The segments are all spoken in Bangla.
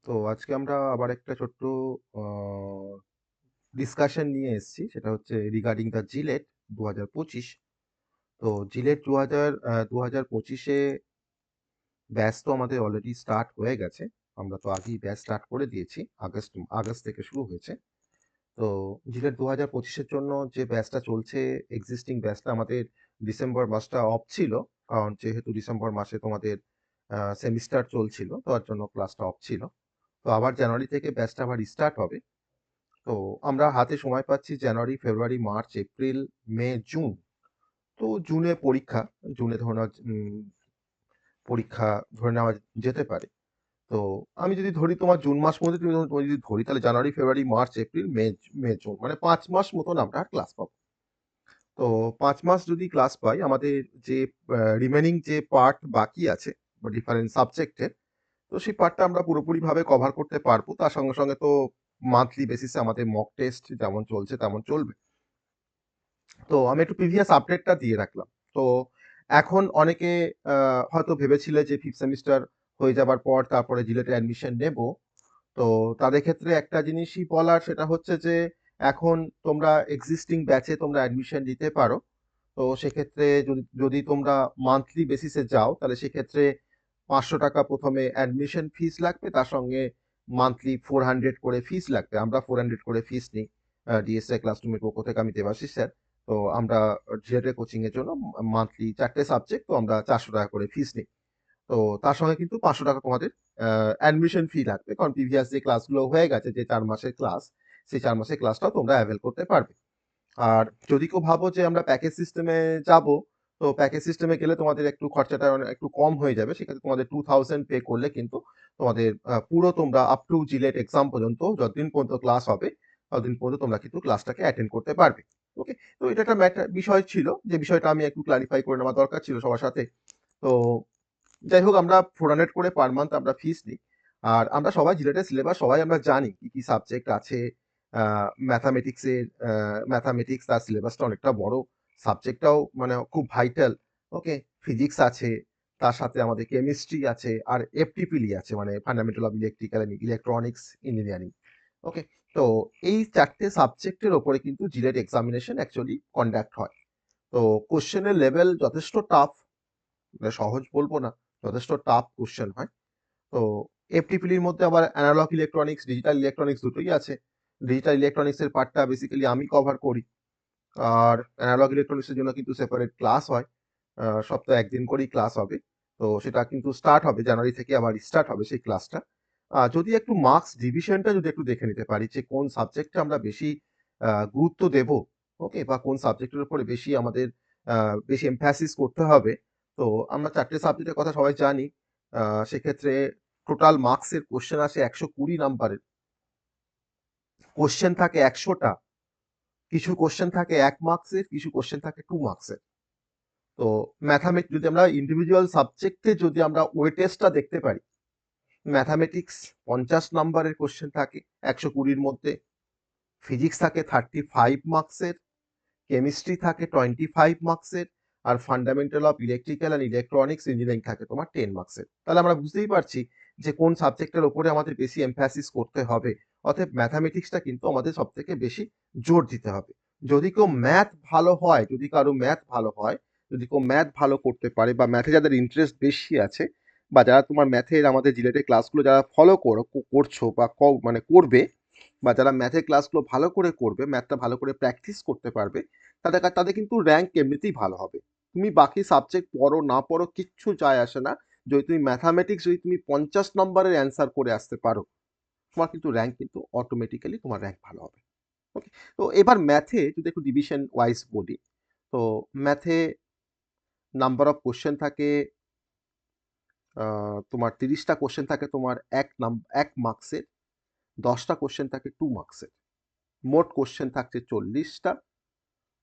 তো আজকে আমরা আবার একটা ছোট্ট আ ডিসকাশন নিয়ে এসেছি। সেটা হচ্ছে রিগার্ডিং দ্য জিলেট ২০২৫। তো জিলেট ২০২৫ এ ব্যাচ তো আমাদের অলরেডি স্টার্ট হয়ে গেছে। আমরা তো আগেই ব্যাচ স্টার্ট করে দিয়েছি। আগস্ট থেকে শুরু হয়েছে। তো জিলেট ২০২৫ এর জন্য যে ব্যাচটা চলছে, এক্সিস্টিং ব্যাচটা আমাদের ডিসেম্বর মাসটা অফ ছিল। কারণ যেহেতু ডিসেম্বর মাসে তোমাদের সেমিস্টার চলছিল, তার জন্য ক্লাসটা অফ ছিল। তো আবার জানুয়ারি থেকে ব্যাচটা আবার রিস্টার্ট হবে। তো আমরা হাতে সময় পাচ্ছি জানুয়ারি, ফেব্রুয়ারি, মার্চ, এপ্রিল, মে, জুন। তো জুনে পরীক্ষা। জুনে ধরে নেওয়া পরীক্ষা ধরে নেওয়া যেতে পারে। তো আমি যদি ধরি তোমার জুন মাস মধ্যে তুমি যদি ধরি তাহলে জানুয়ারি, ফেব্রুয়ারি, মার্চ, এপ্রিল, মে, জুন মানে ৫ মাস মতন আমরা ক্লাস পাবো। তো ৫ মাস যদি ক্লাস পাই আমাদের যে রিমেনিং যে পার্ট বাকি আছে বা ডিফারেন্ট সাবজেক্টের, তো সেই পার্টটা আমরা পুরোপুরিভাবে কভার করতে পারবো। তার সঙ্গে, সঙ্গে তো মান্থলি বেসিসে আমাদের মক টেস্ট যেমন চলছে তেমন চলবে। তো আমি একটু প্রিভিয়াস আপডেটটা দিয়ে রাখলাম। তো এখন অনেকে হয়তো ভেবেছিলে যে 5th সেমিস্টার হয়ে যাবার পর তারপরে জিলেটে অ্যাডমিশন নেব। তো তাদের ক্ষেত্রে একটা জিনিসই বলার, সেটা হচ্ছে যে এখন তোমরা এক্সিস্টিং ব্যাচে তোমরা অ্যাডমিশন নিতে পারো। তো সেক্ষেত্রে যদি যদি তোমরা মান্থলি বেসিসে যাও তাহলে সেক্ষেত্রে ৳৫০০ প্রথমে অ্যাডমিশন ফিস লাগবে, তার সঙ্গে মান্থলি 400 করে ফিস লাগবে। আমরা 400 করে ফিস নিই ডিএসএ ক্লাসরুমের পক্ষ থেকে, আমি দেবাশিস স্যার। তো আমরা জিলেটের কোচিং এর জন্য মান্থলি 4টে সাবজেক্ট, তো আমরা ৳৪০০ করে ফিস নিই। তো তার সঙ্গে কিন্তু ৳৫০০ তোমাদের অ্যাডমিশন ফি লাগবে। কারণ প্রিভিয়াস যে ক্লাসগুলো হয়ে গেছে, যে ৪ মাসের ক্লাস, সেই ৪ মাসের ক্লাসটাও তোমরা অ্যাভেল করতে পারবে। আর যদি কেউ ভাবো যে আমরা প্যাকেজ সিস্টেমে যাবো, তো প্যাকেজ সিস্টেমে গেলে তোমাদের একটু খরচাটা একটু কম হয়ে যাবে। সেক্ষেত্রে তোমাদের 2000 পে করলে কিন্তু তোমাদের পুরো তোমরা আপ টু জিলেট এক্সাম পর্যন্ত যতদিন পর্যন্ত ক্লাস হবে, ততদিন পর্যন্ত তোমরা কিন্তু ক্লাসটাকে অ্যাটেন্ড করতে পারবে। ওকে? তো এটা একটা বিষয় ছিল, যে বিষয়টা আমি একটু ক্লারিফাই করে নেওয়া দরকার ছিল সবার সাথে। তো যাই হোক, আমরা 400 করে পার মান্থ আমরা ফিস নিই। আর আমরা সবাই জিলেটের সিলেবাস সবাই আমরা জানি কি, কি সাবজেক্ট আছে। আ ম্যাথামেটিক্স তার সিলেবাসটা অনেকটা বড়। সাবজেক্টটাও মানে খুব ভাইটাল। ওকে? ফিজিক্স আছে, তার সাথে আমাদের কেমিস্ট্রি আছে, আর এফটিপিলি আছে মানে fundamental of electrical and electronics engineering. Okay? তো এই ৪ টে সাবজেক্টের উপরে কিন্তু জিলেট এক্সামিনেশন অ্যাকচুয়ালি কন্ডাক্ট হয়। তো কোয়েশ্চেনের লেভেল যথেষ্ট টাফ। সহজ বলবো না, যথেষ্ট টাফ কোশ্চেন হয়। তো এফটিপিলির মধ্যে আবার অ্যানালগ ইলেকট্রনিক্স, ডিজিটাল ইলেকট্রনিক্স দুটোই আছে। ডিজিটাল ইলেকট্রনিক্স এর পার্টটা বেসিক্যালি আমি কভার করি। আর অ্যানালগ ইলেকট্রনিক্স এর জন্য কিন্তু সেপারেট ক্লাস হয়। সপ্তাহে ১ দিন করেই ক্লাস হবে। তো সেটা কিন্তু স্টার্ট হবে জানুয়ারি থেকে, আবার স্টার্ট হবে সেই ক্লাসটা। যদি একটু মার্কস ডিভিশনটা যদি একটু দেখে নিতে পারি যে কোন সাবজেক্টে আমরা বেশি গুরুত্ব দেব, ওকে? বা কোন সাবজেক্টের উপরে বেশি আমাদের বেশি এমফ্যাসিস করতে হবে। তো আমরা ৪ টে সাবজেক্টের কথা সবাই জানি। আ সেক্ষেত্রে টোটাল মার্কসের কোয়েশ্চেন আসে ১২০ নাম্বারের। কোয়েশ্চেন থাকে ১০০ টা। কিছু কোয়েশ্চেন থাকে ১ মার্কসের, কিছু কোয়েশ্চেন থাকে 2 মার্কসের। তো যদি আমরা ইন্ডিভিজুয়াল সাবজেক্টে যদি আমরা ওয়েটেজটা দেখতে পারি, ম্যাথামেটিক্স ৫০ নাম্বারের কোয়েশ্চেন থাকে ১২০ র মধ্যে। ফিজিক্স থাকে 35 মার্কসের, কেমিস্ট্রি থাকে 25 মার্কসের, আর fundamental of electrical and electronics engineering থাকে তোমার 10 মার্কসের। তাহলে আমরা বুঝতেই পারছি যে কোন সাবজেক্টের উপরে আমাদের বেশি এমফ্যাসিস করতে হবে। অতএব ম্যাথামেটিক্সটা কিন্তু আমাদের সবথেকে বেশি জোর দিতে হবে। যদি কেউ ম্যাথ ভালো হয়, যদি কারো ম্যাথ ভালো হয়, যদি কেউ ম্যাথ ভালো করতে পারে বা ম্যাথে যাদের ইন্টারেস্ট বেশি আছে, বা যারা তোমার ম্যাথের আমাদের জিলেটের ক্লাসগুলো যারা ফলো করছো বা মানে করবে, বা যারা ম্যাথের ক্লাসগুলো ভালো করে করবে, ম্যাথটা ভালো করে প্র্যাকটিস করতে পারবে, তাদের কিন্তু র্যাঙ্ক এমনিতেই ভালো হবে। তুমি বাকি সাবজেক্ট পড়ো না পড়ো কিচ্ছু যায় আসে না। যদি তুমি ম্যাথামেটিক্স যদি তুমি ৫০ নম্বরের অ্যান্সার করে আসতে পারো, তোমার কিন্তু র্যাঙ্ক কিন্তু অটোমেটিক্যালি তোমার র্যাঙ্ক ভালো হবে। ওকে? তো এবার ম্যাথে যদি একটু ডিভিশন ওয়াইজ বলি, তো ম্যাথে নাম্বার অফ কোয়েশ্চেন থাকে তোমার ৩০ টা কোয়েশ্চেন থাকে তোমার ১ মার্কসের, ১০ টা কোয়েশ্চেন থাকে 2 মার্কসের। মোট কোয়েশ্চেন থাকছে ৪০ টা।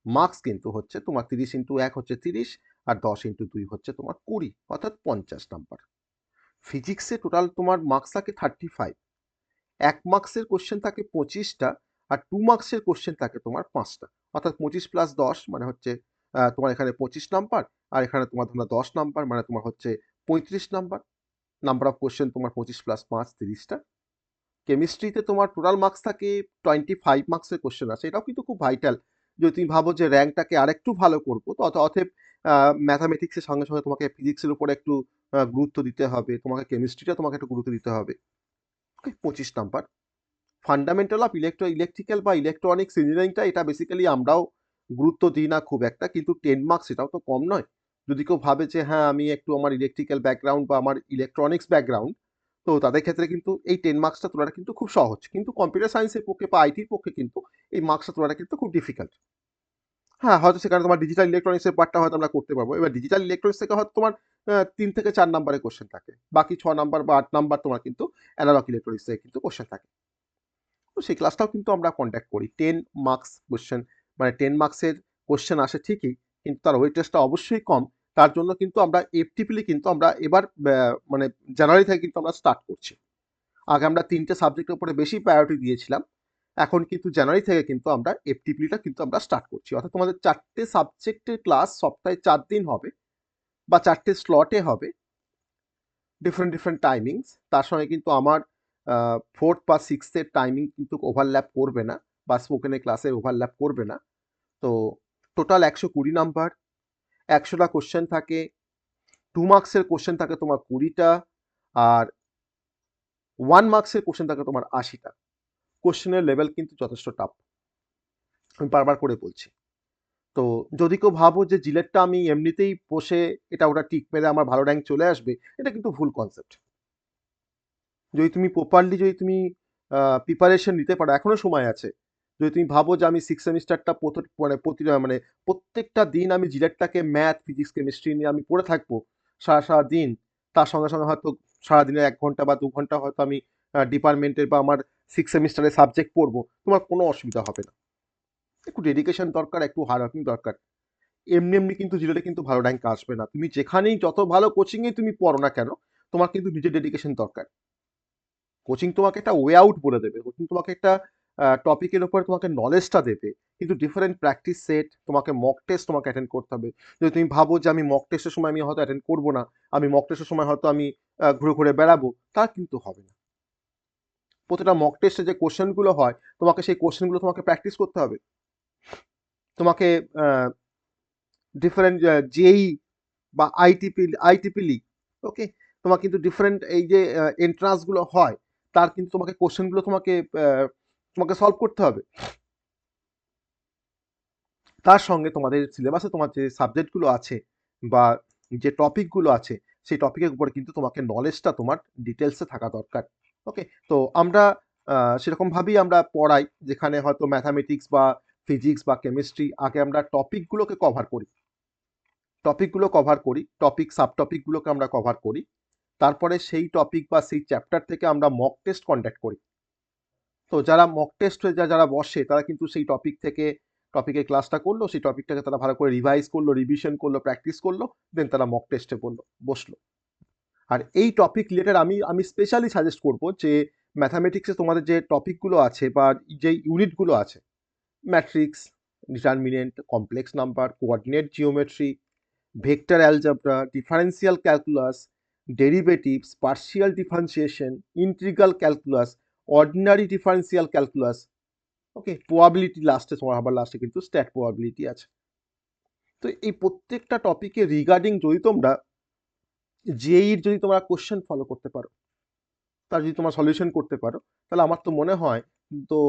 মার্কস কিন্তু হচ্ছে তোমার ৩০ ইন্টু ১ হচ্ছে ৩০, আর ১০ ইন্টু ২ হচ্ছে তোমার ২০, অর্থাৎ ৫০ নাম্বার। ফিজিক্সে টোটাল তোমার মার্কস থাকে 35। ১ মার্কসের কোয়েশ্চেন থাকে ২৫ টা, আর 2 মার্কসের কোয়েশ্চেন থাকে তোমার ৫ টা। অর্থাৎ ২৫ প্লাস ১০ মানে হচ্ছে তোমার এখানে ২৫ নাম্বার, আর এখানে তোমার ধরো ১০ নাম্বার মানে তোমার হচ্ছে ৩৫ নাম্বার। নাম্বার অফ কোয়েশ্চেন তোমার ২৫ প্লাস ৫ ৩০ টা। কেমিস্ট্রিতে তোমার টোটাল মার্কস থাকে 25 মার্কসের কোশ্চেন আছে, এটাও কিন্তু খুব ভাইটাল। যদি তুমি ভাবো যে র্যাঙ্কটাকে আরেকটু ভালো করবো, তো অতএব ম্যাথামেটিক্সের সঙ্গে সঙ্গে তোমাকে ফিজিক্সের উপরে একটু গুরুত্ব দিতে হবে, তোমাকে কেমিস্ট্রিটা তোমাকে একটু গুরুত্ব দিতে হবে। 25 নাম্বার। ফান্ডামেন্টাল অফ ইলেকট্রিক্যাল বা ইলেকট্রনিক্স ইঞ্জিনিয়ারিংটা, এটা বেসিক্যালি আমরাও গুরুত্ব দিই না খুব একটা, কিন্তু 10 মার্কস এটাও তো কম নয়। যদি কেউ ভাবে যে হ্যাঁ আমি একটু আমার ইলেকট্রিক্যাল ব্যাকগ্রাউন্ড বা আমার ইলেকট্রনিক্স ব্যাকগ্রাউন্ড, তো তাদের ক্ষেত্রে কিন্তু এই 10 মার্কসটা তোলাটা কিন্তু খুব সহজ, কিন্তু কম্পিউটার সায়েন্সের পক্ষে বা আইটির পক্ষে কিন্তু এই মার্কসটা তোলাটা কিন্তু খুব ডিফিকাল্ট। হ্যাঁ, হয়তো সেখানে তোমার ডিজিটাল ইলেকট্রনিক্সের পার্টটা হয়তো আমরা করতে পারবো। এবার ডিজিটাল ইলেকট্রনিক্স থেকে হয়তো তোমার 3 থেকে 4 নাম্বারের কোশ্চেন থাকে, বাকি 6 নাম্বার বা 8 নাম্বার তোমার কিন্তু অ্যানালগ ইলেকট্রনিক্স থেকে কিন্তু কোশ্চেন থাকে। তো সেই ক্লাসটাও কিন্তু আমরা কন্ডাক্ট করি। 10 মার্কস কোশ্চেন, মানে 10 মার্কসের কোশ্চেন আসে ঠিকই, কিন্তু তার ওয়েটেজটা অবশ্যই কম। তার জন্য কিন্তু আমরা এফটিপিলি কিন্তু আমরা এবার মানে জানুয়ারি থেকে কিন্তু আমরা স্টার্ট করছি। আগে আমরা 3টে সাবজেক্টের উপরে বেশি প্রায়োরিটি দিয়েছিলাম, এখন কিন্তু জানুয়ারি থেকে কিন্তু আমরা এফটিপিলিটা কিন্তু আমরা স্টার্ট করছি। অর্থাৎ তোমাদের 4টে সাবজেক্টের ক্লাস সপ্তাহে 4 দিন হবে, বা 4টে স্লটে হবে, ডিফারেন্ট টাইমিংস। তার সঙ্গে কিন্তু আমার 4th বা 6th-এর টাইমিং কিন্তু ওভারল্যাপ করবে না, বা স্পোকেনের ক্লাসে ওভারল্যাপ করবে না। তো টোটাল 120 নাম্বার, 100টা কোশ্চেন থাকে, 2 মার্কসের কোশ্চেন থাকে তোমার 20টা, আর 1 মার্কসের কোশ্চেন থাকে তোমার 80টা। কোশ্চেনের লেভেল কিন্তু যথেষ্ট টাফ, আমি বারবার করে বলছি। তো যদি কেউ ভাবো যে জিলেটটা আমি এমনিতেই বসে এটা ওটা টিক মেরে আমার ভালো র্যাঙ্ক চলে আসবে, এটা কিন্তু ভুল কনসেপ্ট। যদি তুমি প্রপারলি যদি তুমি প্রিপারেশন নিতে পারো, এখনো সময় আছে। যদি তুমি ভাবো যে আমি 6 সেমিস্টারটা মানে প্রত্যেকটা দিন আমি জিলেটটাকে ম্যাথ ফিজিক্স কেমিস্ট্রি নিয়ে আমি পড়ে থাকবো সারা দিন, তার সঙ্গে সঙ্গে হয়তো সারাদিনের 1 ঘন্টা বা 2 ঘন্টা হয়তো আমি ডিপার্টমেন্টের বা আমার 6 সেমিস্টারের সাবজেক্ট পড়বো, তোমার কোনো অসুবিধা হবে না। একটু ডেডিকেশন দরকার, একটু হার্ড ওয়ার্কিং দরকার। এমনি এমনি কিন্তু জিলেটে কিন্তু ভালো র্যাঙ্ক আসবে না। তুমি যেখানেই যত ভালো কোচিংয়েই তুমি পড়ো না কেন, তোমার কিন্তু নিজের ডেডিকেশন দরকার। কোচিং তোমাকে একটা ওয়ে আউট বলে দেবে, কোচিং তোমাকে একটা টপিকের উপরে তোমাকে নলেজটা দেবে, কিন্তু ডিফারেন্ট প্র্যাকটিস সেট, তোমাকে মক টেস্ট তোমাকে অ্যাটেন্ড করতে হবে। যদি তুমি ভাবো যে আমি মক টেস্টের সময় আমি হয়তো অ্যাটেন্ড করবো না, আমি মক টেস্টের সময় হয়তো আমি ঘুরে ঘুরে বেড়াবো, তা কিন্তু হবে না। প্রতিটা মক টেস্টে যে কোশ্চেনগুলো হয়, তোমাকে সেই কোশ্চেনগুলো তোমাকে প্র্যাকটিস করতে হবে। তোমাকে ডিফারেন্ট জেই বা আইটিপিলি, ওকে, তোমার কিন্তু ডিফারেন্ট এই যে এন্ট্রান্সগুলো হয়, তার কিন্তু তোমাকে কোশ্চেনগুলো তোমাকে সলভ করতে হবে। তার সঙ্গে তোমাদের সিলেবাসে তোমার যে সাবজেক্টগুলো আছে বা যে টপিকগুলো আছে, সেই টপিকের উপরে কিন্তু তোমাকে নলেজটা তোমার ডিটেলসে থাকা দরকার। ওকে, তো আমরা সেরকমভাবেই আমরা পড়াই, যেখানে হয়তো ম্যাথামেটিক্স বা ফিজিক্স বা কেমিস্ট্রি আগে আমরা টপিকগুলোকে কভার করি, টপিক সাব টপিকগুলোকে আমরা কভার করি, তারপরে সেই টপিক বা সেই চ্যাপ্টার থেকে আমরা মক টেস্ট কন্ডাক্ট করি। তো যারা মক টেস্ট হয়ে যারা বসে, তারা কিন্তু সেই টপিক থেকে টপিকের ক্লাসটা করলো, সেই টপিকটাকে তারা ভালো করে রিভাইজ করলো, রিভিশন করলো, প্র্যাকটিস করলো, দেন তারা মক টেস্টে বসলো। আর এই টপিক রিলেটেড আমি আমি স্পেশালি সাজেস্ট করবো যে ম্যাথামেটিক্সে তোমাদের যে টপিকগুলো আছে বা যে ইউনিটগুলো আছে, matrix, determinant, complex number, coordinate geometry, vector algebra, differential calculus, derivatives, partial differentiation, integral calculus, ordinary differential calculus, okay, probability লাস্টে, তোমার আবার লাস্টে কিন্তু স্ট্যাট প্রবাবিলিটি আছে। তো এই প্রত্যেকটা টপিকে রিগার্ডিং যদি তোমরা জেইর যদি তোমরা কোশ্চেন ফলো করতে পারো, তার যদি তোমার সলিউশন করতে পারো, তাহলে আমার তো মনে হয়, তো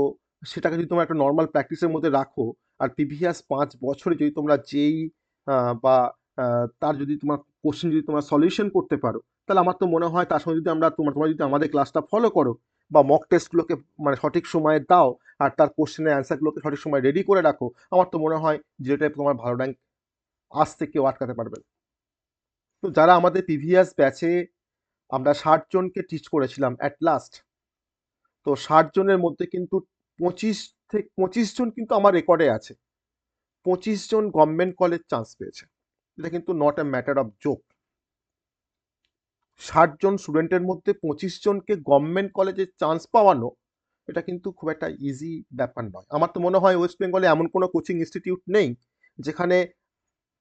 সেটাকে যদি তোমরা একটা নর্মাল প্র্যাকটিসের মধ্যে রাখো, আর প্রিভিয়াস 5 বছরে যদি তোমরা যেই বা তার যদি তোমার কোশ্চেন যদি তোমরা সলিউশন করতে পারো, তাহলে আমার তো মনে হয় তার সঙ্গে যদি তোমরা যদি আমাদের ক্লাসটা ফলো করো বা মক টেস্টগুলোকে মানে সঠিক সময়ে দাও, আর তার কোশ্চেনের অ্যান্সারগুলোকে সঠিক সময় রেডি করে রাখো, আমার তো মনে হয় যেটা তোমার ভালো র্যাঙ্ক আসতে কেউ আটকাতে পারবে না। তো যারা আমাদের প্রিভিয়াস ব্যাচে আমরা 60 জনকে টিচ করেছিলাম অ্যাট লাস্ট, তো 60 জনের মধ্যে কিন্তু 25 জন কিন্তু আমার রেকর্ডে আছে, 25 জন গভর্নমেন্ট কলেজ চান্স পেয়েছে। এটা কিন্তু not a matter of joke. 60 জন স্টুডেন্টের মধ্যে 25 জনকে গভর্নমেন্ট কলেজে চান্স পাওয়ানো, এটা কিন্তু খুব একটা ইজি ব্যাপার নয়। আমার তো মনে হয় ওয়েস্ট বেঙ্গলে এমন কোনো কোচিং ইনস্টিটিউট নেই যেখানে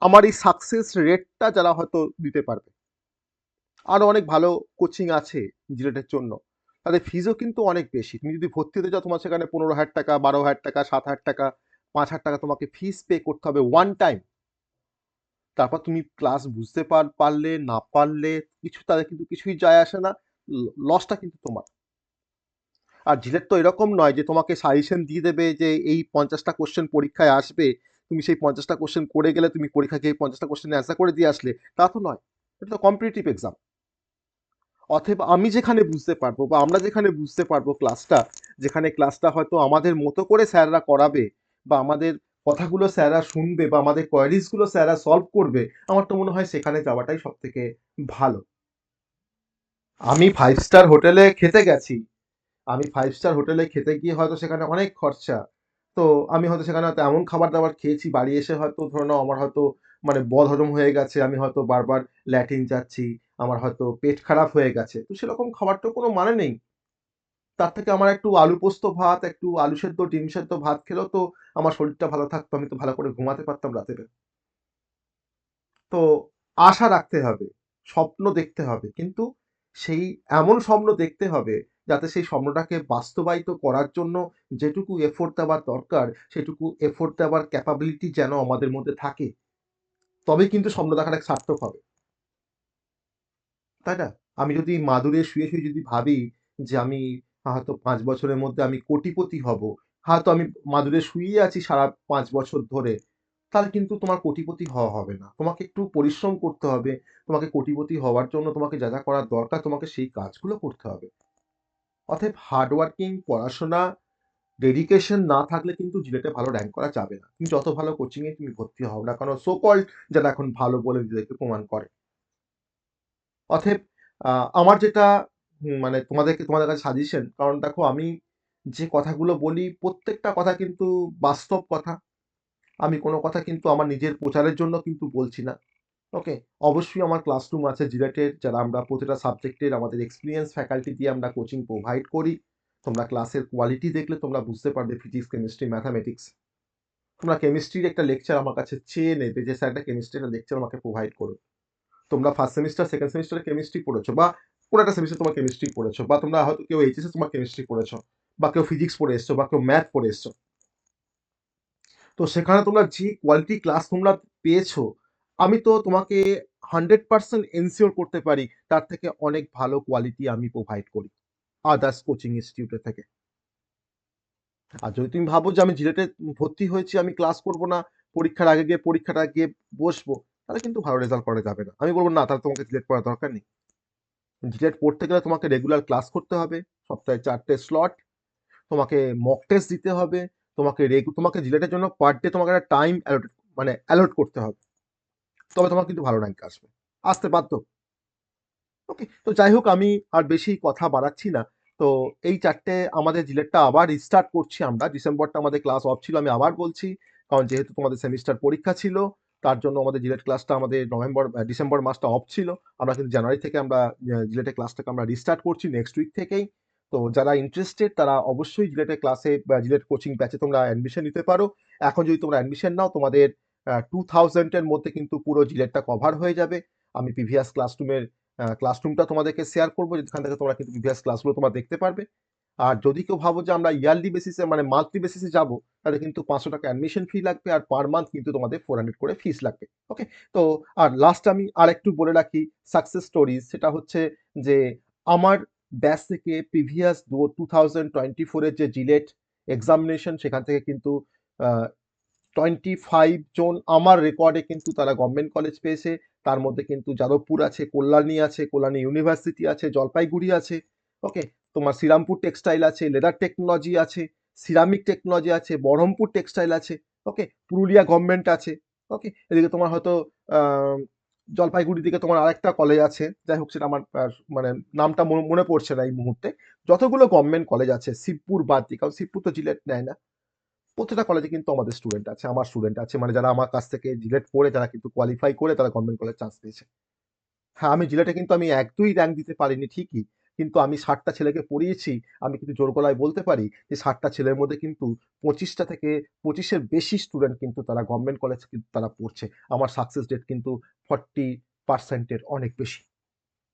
আমার এই সাকসেস রেটটা যারা হয়তো দিতে পারবে। আরও অনেক ভালো কোচিং আছে জিলেটের জন্য, তাদের ফিজও কিন্তু অনেক বেশি। তুমি যদি ভর্তি হতে চাও তোমার সেখানে 15,000 টাকা, 12,000 টাকা, 7,000 টাকা, 5,000 টাকা তোমাকে ফিস পে করতে হবে ওয়ান টাইম। তারপর তুমি ক্লাস বুঝতে পারলে না পারলে কিছু তাদের কিন্তু কিছুই যায় আসে না, লসটা কিন্তু তোমার। আর জিলেট তো এরকম নয় যে তোমাকে সাজেশন দিয়ে দেবে যে এই 50টা কোশ্চেন পরীক্ষায় আসবে, তুমি সেই 50টা কোশ্চেন করে গেলে তুমি পরীক্ষা গিয়ে 50টা কোশ্চেন অ্যান্সার করে দিয়ে আসলে, তা তো নয়। এটা তো কম্পিটিটিভ এক্সাম। অতএব আমি যেখানে বুঝতে পারবো বা আমরা যেখানে বুঝতে পারবো ক্লাসটা, যেখানে ক্লাসটা হয়তো আমাদের মতো করে স্যাররা করাবে বা আমাদের কথাগুলো স্যাররা শুনবে বা আমাদের কোয়ারিজগুলো স্যাররা সলভ করবে, আমার তো মনে হয় সেখানে যাওয়াটাই সব থেকে ভালো। আমি 5 স্টার হোটেলে খেতে গেছি, আমি 5 স্টার হোটেলে খেতে গিয়ে হয়তো সেখানে অনেক খরচা। তো আমি হয়তো সেখানে হয়তো এমন খাবার দাবার খেয়েছি, বাড়ি এসে হয়তো ধরে নাও আমার হয়তো মানে বদহজম হয়ে গেছে, আমি হয়তো বারবার ল্যাট্রিন যাচ্ছি, আমার হয়তো পেট খারাপ হয়ে গেছে, তো সেরকম খাবার তো কোনো মানে নেই। তার থেকে আমার একটু আলু পোস্ত ভাত, একটু আলু সেদ্ধ ডিম সেদ্ধ ভাত খেলেও তো আমার শরীরটা ভালো থাকতো, আমি তো ভালো করে ঘুমাতে পারতাম রাতে। তো আশা রাখতে হবে, স্বপ্ন দেখতে হবে, কিন্তু সেই এমন স্বপ্ন দেখতে হবে যাতে সেই স্বপ্নটাকে বাস্তবায়িত করার জন্য যেটুকু এফোর্ট দেওয়ার দরকার সেটুকু এফোর্ট দেওয়ার ক্যাপাবিলিটি যেন আমাদের মধ্যে থাকে, তবেই কিন্তু স্বপ্ন দেখাটা সার্থক হবে, তাই না? আমি যদি মাদুরে শুয়ে শুয়ে যদি ভাবি যে আমি হয়তো 5 বছরের মধ্যে আমি কোটিপতি হব, হয়তো আমি মাদুরে শুয়েই আছি সারা 5 বছর ধরে, তাহলে কিন্তু তোমার কোটিপতি হওয়া হবে না। তোমাকে একটু পরিশ্রম করতে হবে। তোমাকে কোটিপতি হওয়ার জন্য তোমাকে যা যা করার দরকার তোমাকে সেই কাজগুলো করতে হবে। অতএব হার্ড ওয়ার্কিং, পড়াশোনা, ডেডিকেশন না থাকলে কিন্তু জিলেটে ভালো র্যাঙ্ক করা যাবে না। তুমি যত ভালো কোচিংয়ে তুমি ভর্তি হও না কেন, সো কল্ড যারা এখন ভালো বলে নিজেদেরকে প্রমাণ করে। অতএব আমার যেটা মানে তোমাদের কাছে সাজেশন, কারণ দেখো আমি যে কথাগুলো বলি প্রত্যেকটা কথা কিন্তু বাস্তব কথা। আমি কোনো কথা কিন্তু আমার নিজের প্রচারের জন্য কিন্তু বলছি না। ওকে, অবশ্যই আমার ক্লাসরুম আছে জিলেটের, যারা আমরা প্রতিটা সাবজেক্টের আমাদের এক্সপিরিয়েন্স ফ্যাকাল্টি দিয়ে আমরা কোচিং প্রোভাইড করি। তোমরা ক্লাসের কোয়ালিটি দেখলে তোমরা বুঝতে পারবে ফিজিক্স, কেমিস্ট্রি, ম্যাথামেটিক্স। তোমরা কেমিস্ট্রির একটা লেকচার আমার কাছে চেয়ে নেবে যে স্যার একটা কেমিস্ট্রির একটা লেকচার আমাকে প্রোভাইড করো। তোমরা ফার্স্ট সেমিস্টার, সেকেন্ড সেমিস্টারে কেমিস্ট্রি পড়েছো, বা কোনো একটা সেমিস্টার তোমার কেমিস্ট্রি পড়েছো, বা তোমরা হয়তো কেউ এইচএসে তোমার কেমিস্ট্রি পড়েছো, বা কেউ ফিজিক্স পড়ে এসছো, বা কেউ ম্যাথ পড়ে এসছো। তো সেখানে তোমরা যে কোয়ালিটি ক্লাস তোমরা পেয়েছো, আমি তো তোমাকে 100% এনশিওর করতে পারি তার থেকে অনেক ভালো কোয়ালিটি আমি প্রোভাইড করি আদার্স কোচিং ইনস্টিটিউটের থেকে। আর যদি তুমি ভাবো যে আমি জিলেটে ভর্তি হয়েছি, আমি ক্লাস করব না, পরীক্ষার আগে গিয়ে পরীক্ষাটা গিয়ে বসবো, তাহলে কিন্তু ভালো রেজাল্ট করা যাবে না। আমি বলবো না, তাহলে তোমাকে জিলেট পড়ার দরকার নেই। জিলেট পড়তে গেলে তোমাকে রেগুলার ক্লাস করতে হবে, সপ্তাহে 4টে স্লট, তোমাকে মক টেস্ট দিতে হবে, তোমাকে জিলেটের জন্য পার ডে তোমাকে একটা টাইম অ্যালট করতে হবে, তবে তোমার কিন্তু ভালো র্যাঙ্ক আসবে, আসতে বাধ্য। ওকে, তো যাই হোক আমি আর বেশি কথা বাড়াচ্ছি না। তো এই 4টে আমাদের জিলেটটা আবার রিস্টার্ট করছি আমরা, ডিসেম্বরটা আমাদের ক্লাস অফ ছিল, আমি আবার বলছি, কারণ যেহেতু তোমাদের সেমিস্টার পরীক্ষা ছিল, তার জন্য আমাদের জিলেট ক্লাসটা আমাদের ডিসেম্বর মাসটা অফ ছিল। আমরা কিন্তু জানুয়ারি থেকে আমরা জিলেটের ক্লাসটাকে আমরা রিস্টার্ট করছি নেক্সট উইক থেকেই। তো যারা ইন্টারেস্টেড তারা অবশ্যই জিলেটের ক্লাসে বা জিলেট কোচিং ব্যাচে তোমরা অ্যাডমিশন নিতে পারো। এখন যদি তোমরা অ্যাডমিশন নাও তোমাদের 2000-এর মধ্যে কিন্তু পুরো জিলেটটা কভার হয়ে যাবে। আমি প্রিভিয়াস ক্লাসরুমটা তোমাদেরকে শেয়ার করবো, যেখান থেকে তোমরা কিন্তু প্রিভিয়াস ক্লাসগুলো তোমরা দেখতে পারবে। আর যদি কেউ ভাবো যে আমরা ইয়ারলি বেসিসে মানে মান্থলি বেসিসে যাবো, তাহলে কিন্তু 500 টাকা অ্যাডমিশন ফি লাগবে, আর পার মান্থ কিন্তু তোমাদের 400 করে ফিস লাগবে। ওকে, তো আর লাস্ট আমি আর একটু বলে রাখি সাকসেস স্টোরিজ, সেটা হচ্ছে যে আমার ব্যাচ থেকে প্রিভিয়াস 2024-এর যে জিলেট এক্সামিনেশন, সেখান থেকে কিন্তু 25 জন আমার রেকর্ডে কিন্তু তারা গভর্নমেন্ট কলেজ পেয়েছে। তার মধ্যে কিন্তু যাদবপুর আছে, কল্যাণী আছে, কল্যাণী ইউনিভার্সিটি আছে, জলপাইগুড়ি আছে। ওকে, তোমার শ্রীরামপুর টেক্সটাইল আছে, লেদার টেকনোলজি আছে, সিরামিক টেকনোলজি আছে, বহরমপুর টেক্সটাইল আছে। ওকে, পুরুলিয়া গভর্নমেন্ট আছে। ওকে, এদিকে তোমার হয়তো আহ, জলপাইগুড়ির দিকে তোমার আরেকটা কলেজ আছে, যাই হোক সেটা আমার মানে নামটা মনে পড়ছে না এই মুহূর্তে। যতগুলো গভর্নমেন্ট কলেজ আছে, শিবপুর বাদ দিয়ে, কারণ শিবপুর তো জিলেট নেয় না, প্রত্যেকটা কলেজে কিন্তু আমাদের স্টুডেন্ট আছে, আমার স্টুডেন্ট আছে, মানে যারা আমার কাছ থেকে জিলেট পড়ে যারা কিন্তু কোয়ালিফাই করে তারা গভর্নমেন্ট কলেজ চান্স পেয়েছে। হ্যাঁ, আমি জিলেটে কিন্তু আমি 1-2 র্যাঙ্ক দিতে পারিনি ঠিকই, কিন্তু আমি 60টা ছেলেকে পড়িয়েছি। আমি কিন্তু জোর গলায় বলতে পারি যে 60টা ছেলের মধ্যে কিন্তু 25টা থেকে 25-এর বেশি স্টুডেন্ট কিন্তু তারা গভর্নমেন্ট কলেজ কিন্তু তারা পড়ছে। আমার সাকসেস রেট কিন্তু 40%-এর অনেক বেশি।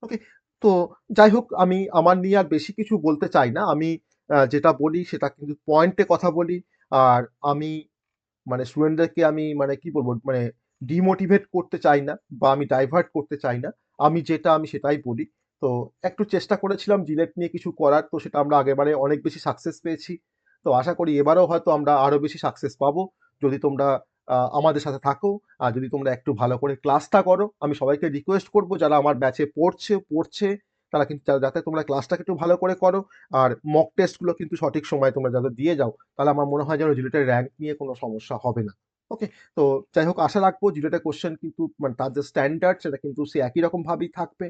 ওকে, তো যাই হোক, আমি আমার নিয়ে আর বেশি কিছু বলতে চাই না। আমি যেটা বলি সেটা কিন্তু পয়েন্টে কথা বলি। আর আমি মানে স্টুডেন্টদেরকে আমি মানে কি বলবো, মানে ডিমোটিভেট করতে চাই না বা আমি ডাইভার্ট করতে চাই না। আমি যেটা আমি সেটাই বলি। তো একটু চেষ্টা করেছিলাম জিলেট নিয়ে কিছু করার, তো সেটা আমরা আগেরবারে অনেক বেশি সাকসেস পেয়েছি। তো আশা করি এবারেও হয়তো আমরা আরো বেশি সাকসেস পাবো, যদি তোমরা আমাদের সাথে থাকো, আর যদি তোমরা একটু ভালো করে ক্লাসটা করো। আমি সবাইকে রিকোয়েস্ট করবো যারা আমার ব্যাচে পড়ছে তারা কিন্তু যাতে তোমরা ক্লাসটাকে একটু ভালো করে করো। আর মক টেস্টগুলো কিন্তু সঠিক সময়ে তোমরা যাতে দিয়ে যাও, তাহলে আমার মনে হয় যেন জিলেটের র্যাঙ্ক নিয়ে কোনো সমস্যা হবে না। ওকে? তো যাই হোক, আশা রাখবো জিলেটের কোশ্চেন কিন্তু মানে তার যে স্ট্যান্ডার্ড সেটা কিন্তু সে একই রকম ভাবেই থাকবে।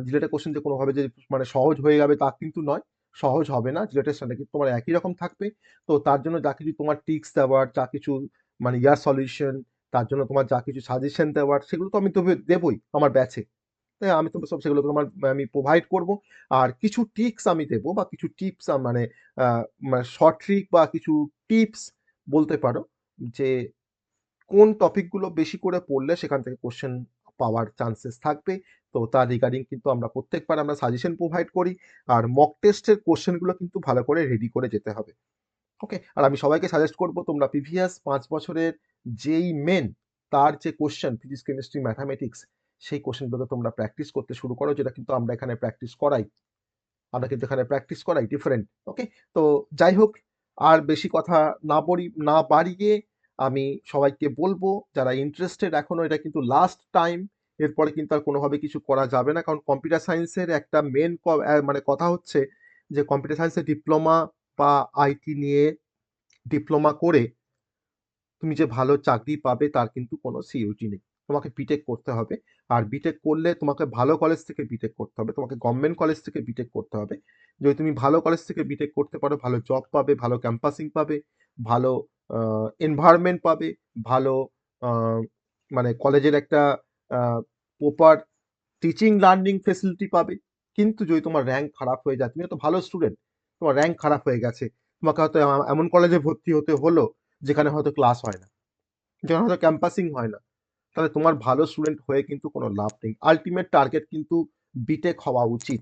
জিলেটের কোশ্চেন যে কোনোভাবে যে মানে সহজ হয়ে যাবে তা কিন্তু নয়। সহজ হবে না। জিলেটের স্ট্যান্ডার্ড কিন্তু তোমার একই রকম থাকবে। তো তার জন্য যা কিছু তোমার ট্রিক্স দেওয়ার, যা কিছু মানে ইয়ার সলিউশন, তার জন্য তোমার যা কিছু সাজেশন দেওয়ার, সেগুলো তো আমি তবে দেবই আমার ব্যাচে। হ্যাঁ, আমি তো সব সেগুলো তোমার আমি প্রোভাইড করব। আর কিছু ট্রিক্স আমি দেবো বা কিছু টিপস মানে আ মানে শর্ট ট্রিক বা কিছু টিপস বলতে পারো, যে কোন টপিকগুলো বেশি করে পড়লে সেখান থেকে কোয়েশ্চেন পাওয়ার চান্সেস থাকবে। তো তার রিগার্ডিং কিন্তু আমরা প্রত্যেকবার আমরা সাজেশন প্রোভাইড করি। আর মক টেস্টের কোয়েশ্চেনগুলো কিন্তু ভালো করে রেডি করে যেতে হবে। ওকে? আর আমি সবাইকে সাজেস্ট করব তোমরা প্রিভিয়াস ৫ বছরের যেই মেন তার যে কোয়েশ্চেন ফিজিক্স, কেমিস্ট্রি, ম্যাথামেটিক্স, সেই কোয়েশ্চেনগুলো তোমরা প্র্যাকটিস করতে শুরু করো, যেটা কিন্তু আমরা এখানে প্র্যাকটিস করাই। আমরা কিন্তু এখানে প্র্যাকটিস করাই ডিফারেন্ট। ওকে? তো যাই হোক, আর বেশি কথা না বাড়িয়ে আমি সবাইকে বলবো, যারা ইন্টারেস্টেড এখনো, এটা কিন্তু লাস্ট টাইম। এরপরে কিন্তু আর কোনোভাবে কিছু করা যাবে না। কারণ কম্পিউটার সায়েন্সের একটা মেন মানে কথা হচ্ছে যে কম্পিউটার সায়েন্সে ডিপ্লোমা বা আইটি নিয়ে ডিপ্লোমা করে তুমি যে ভালো চাকরি পাবে তার কিন্তু কোনো সিইউটি নেই। তোমাকে বিটেক করতে হবে। আর বিটেক করলে তোমাকে ভালো কলেজ থেকে বিটেক করতে হবে। তোমাকে গভর্নমেন্ট কলেজ থেকে বিটেক করতে হবে। যদি তুমি ভালো কলেজ থেকে বিটেক করতে পারো, ভালো জব পাবে, ভালো ক্যাম্পাসিং পাবে, ভালো এনভায়রনমেন্ট পাবে, ভালো আ মানে কলেজের একটা আ প্রপার টিচিং লার্নিং ফেসিলিটি পাবে। কিন্তু যদি তোমার র‍্যাংক খারাপ হয়ে যায়, তুমি তো ভালো স্টুডেন্ট, তোমার র‍্যাংক খারাপ হয়ে গেছে। তোমাকে হয়তো এমন কলেজে ভর্তি হতে হলো যেখানে হয়তো ক্লাস হয় না, যেখানে হয়তো ক্যাম্পাসিং হয় না। তাহলে তোমার ভালো স্টুডেন্ট হয়ে কিন্তু কোনো লাভ নেই। আল্টিমেট টার্গেট কিন্তু বিটেক হওয়া উচিত।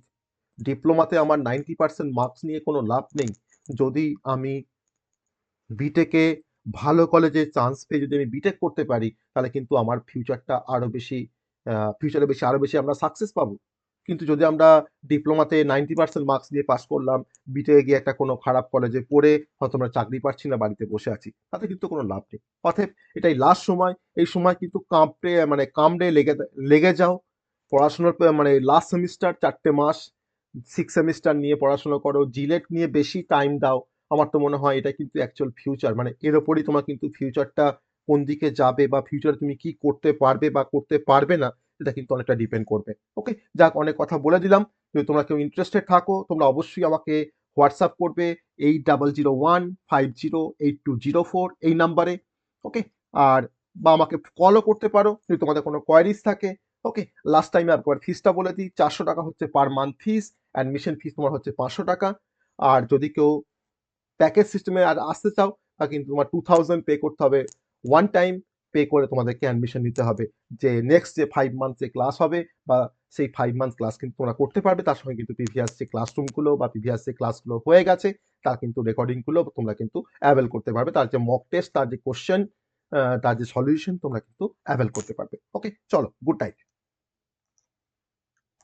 ডিপ্লোমাতে আমার 90% মার্কস নিয়ে কোনো লাভ নেই। যদি আমি বিটেকে ভালো কলেজে চান্স পেয়ে যদি আমি বিটেক করতে পারি, তাহলে কিন্তু আমার ফিউচারটা আরো বেশি ফিউচারে আরো বেশি আমরা সাকসেস পাবো। কিন্তু যদি আমরা ডিপ্লোমাতে 90% মার্কস নিয়ে পাস করলাম, বিটেকে গিয়ে একটা কোনো খারাপ কলেজে পড়ে হয়তো আমরা চাকরি পাচ্ছি না, বাড়িতে বসে আছি, তাতে কিন্তু কোনো লাভ নেই। অতএব এটাই লাস্ট সময়। এই সময় কিন্তু কামড়ে লেগে যাও। পড়াশোনার মানে লাস্ট সেমিস্টার ৪ টে মাস, 6 সেমিস্টার নিয়ে পড়াশোনা করো। জিলেট নিয়ে বেশি টাইম দাও। আমার তো মনে হয় এটা কিন্তু অ্যাকচুয়াল ফিউচার, মানে এর উপরই তোমার কিন্তু ফিউচারটা কোন দিকে যাবে বা ফিউচারে তুমি কি করতে পারবে বা করতে পারবে না, এটা কিন্তু অনেকটা ডিপেন্ড করবে। ওকে? যাক, অনেক কথা বলে দিলাম। যদি তোমরা কেউ ইন্টারেস্টেড থাকো, তোমরা অবশ্যই আমাকে হোয়াটসঅ্যাপ করবে 8001508204 এই নাম্বারে। ওকে? আর বা আমাকে কলও করতে পারো যদি তোমাদের কোনো কোয়েরিজ থাকে। ওকে? লাস্ট টাইমে একবার ফিসটা বলে দিই। ৳400 হচ্ছে পার মান্থ ফিস। অ্যাডমিশন ফিস তোমার হচ্ছে ৳500। আর যদি কেউ প্যাকেজ সিস্টেমে আর আসতে চাও, তা কিন্তু তোমার 2000 পে করতে হবে। ওয়ান টাইম পে করে তোমাদেরকে অ্যাডমিশন নিতে হবে। যে নেক্সট যে 5 মান্থস যে ক্লাস হবে বা সেই 5 মান্থস ক্লাস কিন্তু তোমরা করতে পারবে। তার সঙ্গে কিন্তু প্রিভিয়াস যে ক্লাসরুমগুলো বা প্রিভিয়াস যে ক্লাসগুলো হয়ে গেছে, তার কিন্তু রেকর্ডিংগুলো তোমরা কিন্তু অ্যাভেইল করতে পারবে। তার যে মক টেস্ট, তার যে কোয়েশ্চেন, তার যে সলিউশন তোমরা কিন্তু অ্যাভেইল করতে পারবে। ওকে? চলো, গুড নাইট।